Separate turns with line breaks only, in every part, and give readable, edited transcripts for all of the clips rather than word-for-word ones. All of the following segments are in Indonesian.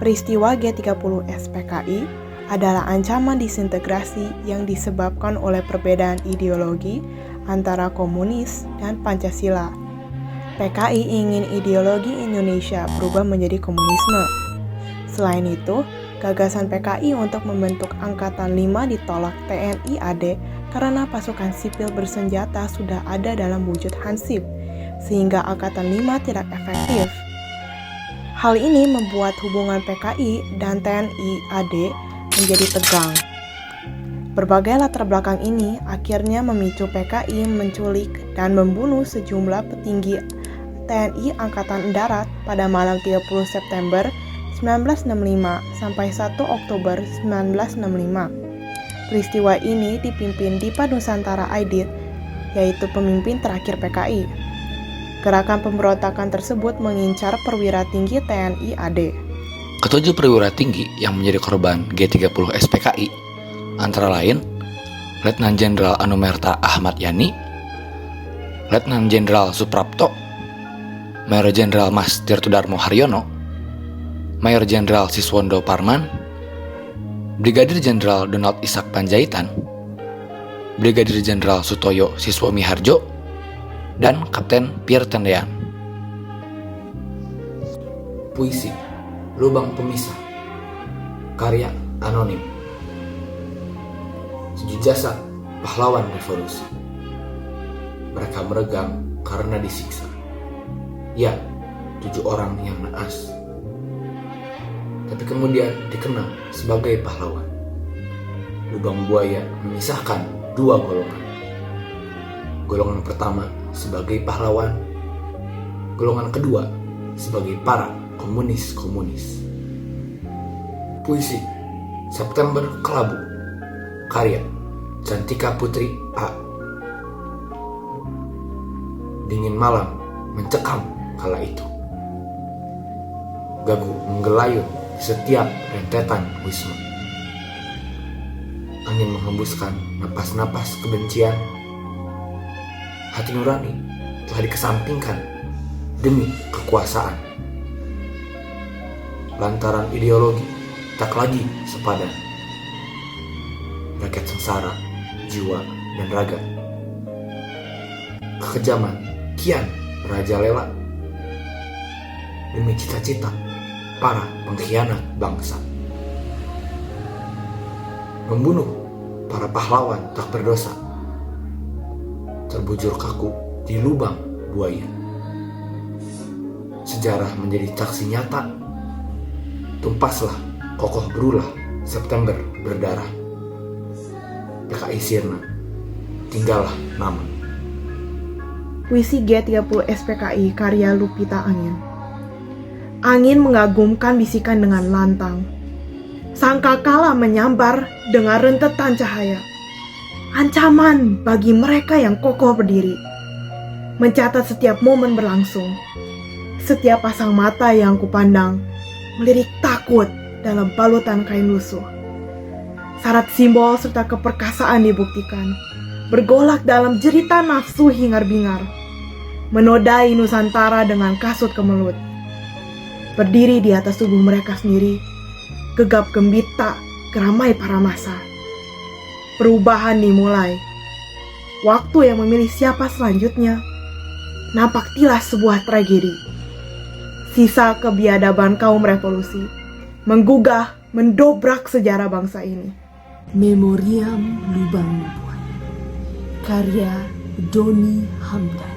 Peristiwa G30 SPKI adalah ancaman disintegrasi yang disebabkan oleh perbedaan ideologi antara komunis dan Pancasila. PKI ingin ideologi Indonesia berubah menjadi komunisme. Selain itu, gagasan PKI untuk membentuk Angkatan 5 ditolak TNI AD karena pasukan sipil bersenjata sudah ada dalam wujud hansip, sehingga Angkatan 5 tidak efektif. Hal ini membuat hubungan PKI dan TNI AD menjadi tegang. Berbagai latar belakang ini akhirnya memicu PKI menculik dan membunuh sejumlah petinggi TNI Angkatan Darat pada malam 30 September 1965 sampai 1 Oktober 1965. Peristiwa ini dipimpin Dipa Nusantara Aidit, yaitu pemimpin terakhir PKI. Gerakan pemberontakan tersebut mengincar perwira tinggi TNI AD.
Ketujuh perwira tinggi yang menjadi korban G30 SPKI antara lain Letnan Jenderal Anumerta Ahmad Yani, Letnan Jenderal Suprapto, Mayor Jenderal Mas Tirtodarmo Haryono, Mayor Jenderal Siswondo Parman, Brigadir Jenderal Donald Ishak Panjaitan, Brigadir Jenderal Sutoyo Siswomi Harjo, dan Kapten Pierre Tendean. Puisi Lubang Pemisah, karya anonim. Sujud jasad pahlawan revolusi, mereka meregang karena disiksa. Ya, 7 orang yang naas, tapi kemudian dikenal sebagai pahlawan. Lubang buaya memisahkan 2 golongan. Golongan pertama sebagai pahlawan, golongan kedua sebagai para komunis-komunis. Puisi September Kelabu, karya Cantika Putri A. Dingin malam mencekam kala itu. Gagu menggelayut di setiap rentetan wisma. Angin menghembuskan napas-napas kebencian. Hati nurani telah dikesampingkan demi kekuasaan. Lantaran ideologi tak lagi sepadan. Rakyat sengsara, jiwa dan raga. Kekejaman kian merajalela demi cita-cita para pengkhianat bangsa. Membunuh para pahlawan tak berdosa, terbujur kaku di lubang buaya. Sejarah menjadi saksi nyata. Tumpaslah kokoh berulah September berdarah. PKI sirna, tinggallah nama.
Puisi G30 SPKI karya Lupita Angin. Angin mengagumkan bisikan dengan lantang. Sangkakala menyambar dengan rentetan cahaya. Ancaman bagi mereka yang kokoh berdiri. Mencatat setiap momen berlangsung. Setiap pasang mata yang kupandang melirik takut dalam balutan kain lusuh. Syarat simbol serta keperkasaan dibuktikan. Bergolak dalam jerita nafsu hingar-bingar. Menodai Nusantara dengan kasut kemelut. Berdiri di atas tubuh mereka sendiri. Gegap gembita geramai para massa. Perubahan dimulai. Waktu yang memilih siapa selanjutnya nampak tilas sebuah tragedi. Sisa kebiadaban kaum revolusi menggugah, mendobrak sejarah bangsa ini.
Memoriam Lubang Buaya, karya Doni Hamdan.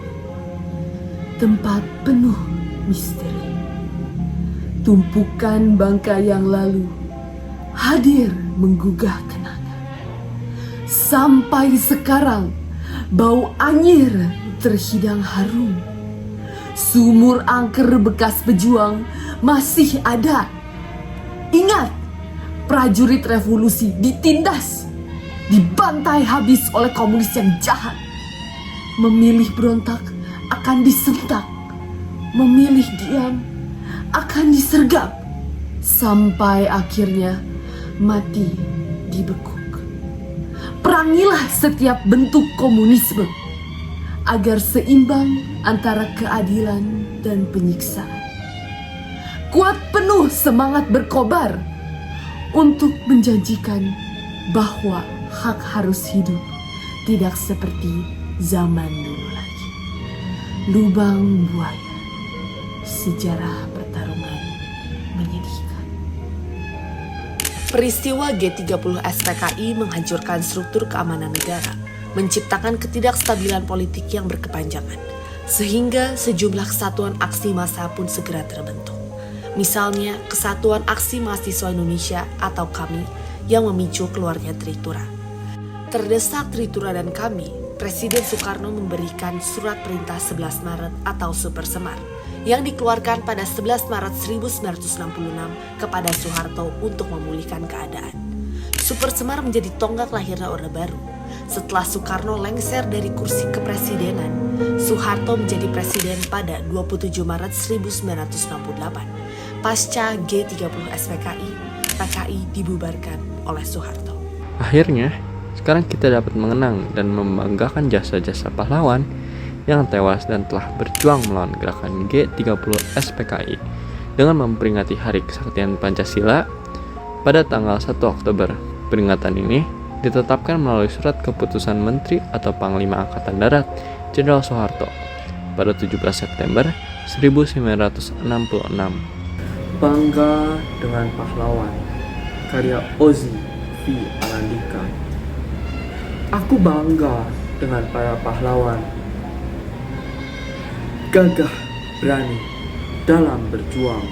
Tempat penuh misteri. Tumpukan bangkai yang lalu hadir menggugah kenangan. Sampai sekarang, bau anyir terhidang harum. Sumur angker bekas pejuang masih ada. Ingat, prajurit revolusi ditindas, dibantai habis oleh komunis yang jahat. Memilih berontak akan disentak, memilih diam akan disergap, sampai akhirnya mati dibekuk. Perangilah setiap bentuk komunisme agar seimbang antara keadilan dan penyiksaan. kuat penuh semangat berkobar untuk menjanjikan bahwa hak harus hidup tidak seperti zaman dulu lagi. Lubang buaya, sejarah pertarungan menyedihkan.
Peristiwa G30 SPKI menghancurkan struktur keamanan negara, menciptakan ketidakstabilan politik yang berkepanjangan, sehingga sejumlah kesatuan aksi massa pun segera terbentuk. Misalnya, Kesatuan Aksi Mahasiswa Indonesia atau KAMI yang memicu keluarnya Tritura. Terdesak Tritura dan KAMI, Presiden Soekarno memberikan surat perintah 11 Maret atau Super Semar yang dikeluarkan pada 11 Maret 1966 kepada Soeharto untuk memulihkan keadaan. Super Semar menjadi tonggak lahirnya Orde Baru. Setelah Soekarno lengser dari kursi kepresidenan, Soeharto menjadi presiden pada 27 Maret 1968. Pasca G30 SPKI, PKI dibubarkan oleh Soeharto.
Akhirnya, sekarang kita dapat mengenang dan membanggakan jasa-jasa pahlawan yang tewas dan telah berjuang melawan gerakan G30 SPKI dengan memperingati Hari Kesaktian Pancasila pada tanggal 1 Oktober. Peringatan ini ditetapkan melalui surat keputusan Menteri atau Panglima Angkatan Darat Jenderal Soeharto pada 17 September 1966.
Bangga dengan pahlawan, karya Ozzy V. Alandika. Aku bangga dengan para pahlawan, gagah berani dalam berjuang.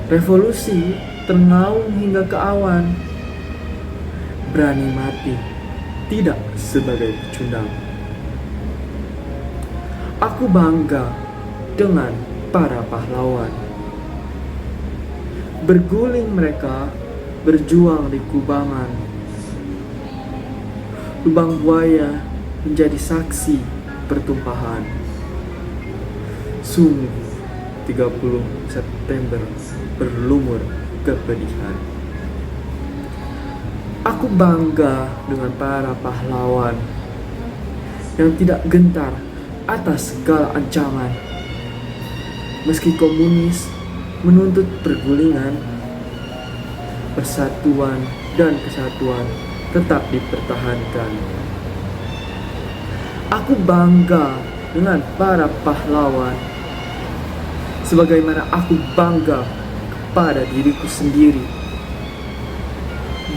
Revolusi ternaung hingga ke awan, berani mati tidak sebagai pecundang. Aku bangga dengan para pahlawan. Berguling mereka berjuang di kubangan. Lubang buaya menjadi saksi pertumpahan. Sungguh 30 September berlumur kepedihan. Aku bangga dengan para pahlawan yang tidak gentar atas segala ancaman. Meski komunis menuntut pergulingan, persatuan dan kesatuan tetap dipertahankan. Aku bangga dengan para pahlawan, sebagaimana aku bangga kepada diriku sendiri.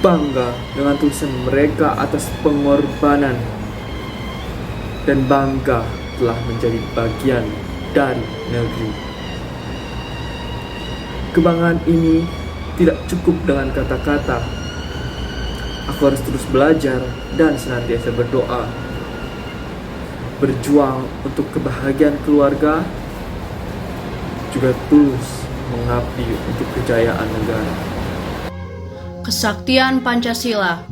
Bangga dengan tulisan mereka atas pengorbanan, dan bangga telah menjadi bagian dari negeri. Kebanggaan ini tidak cukup dengan kata-kata. Aku harus terus belajar dan senantiasa berdoa, berjuang untuk kebahagiaan keluarga, juga tulus mengabdi untuk kejayaan negara.
Kesaktian Pancasila,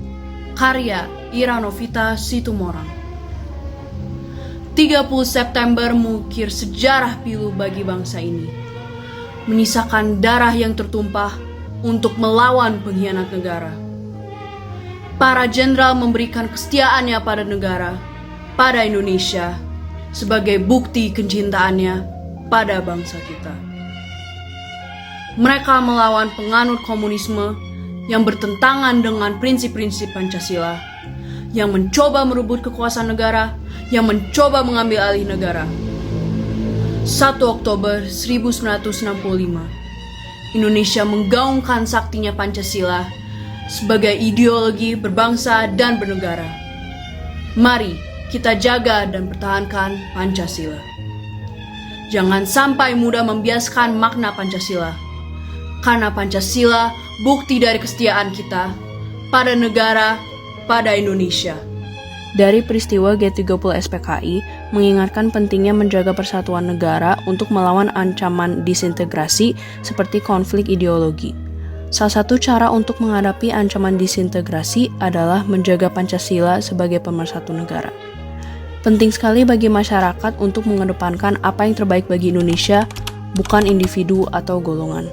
karya Ira Novita Situmorang. 30 September mengukir sejarah pilu bagi bangsa ini, menyisakan darah yang tertumpah untuk melawan pengkhianat negara. Para jenderal memberikan kesetiaannya pada negara, pada Indonesia, sebagai bukti kecintaannya pada bangsa kita. Mereka melawan penganut komunisme yang bertentangan dengan prinsip-prinsip Pancasila, yang mencoba merebut kekuasaan negara, yang mencoba mengambil alih negara. 1 Oktober 1965, Indonesia menggaungkan saktinya Pancasila sebagai ideologi berbangsa dan bernegara. Mari kita jaga dan pertahankan Pancasila. Jangan sampai mudah membiaskan makna Pancasila, karena Pancasila bukti dari kesetiaan kita pada negara, pada Indonesia. Dari peristiwa G30 SPKI mengingatkan pentingnya menjaga persatuan negara untuk melawan ancaman disintegrasi seperti konflik ideologi. Salah satu cara untuk menghadapi ancaman disintegrasi adalah menjaga Pancasila sebagai pemersatu negara. Penting sekali bagi masyarakat untuk mengedepankan apa yang terbaik bagi Indonesia, bukan individu atau golongan.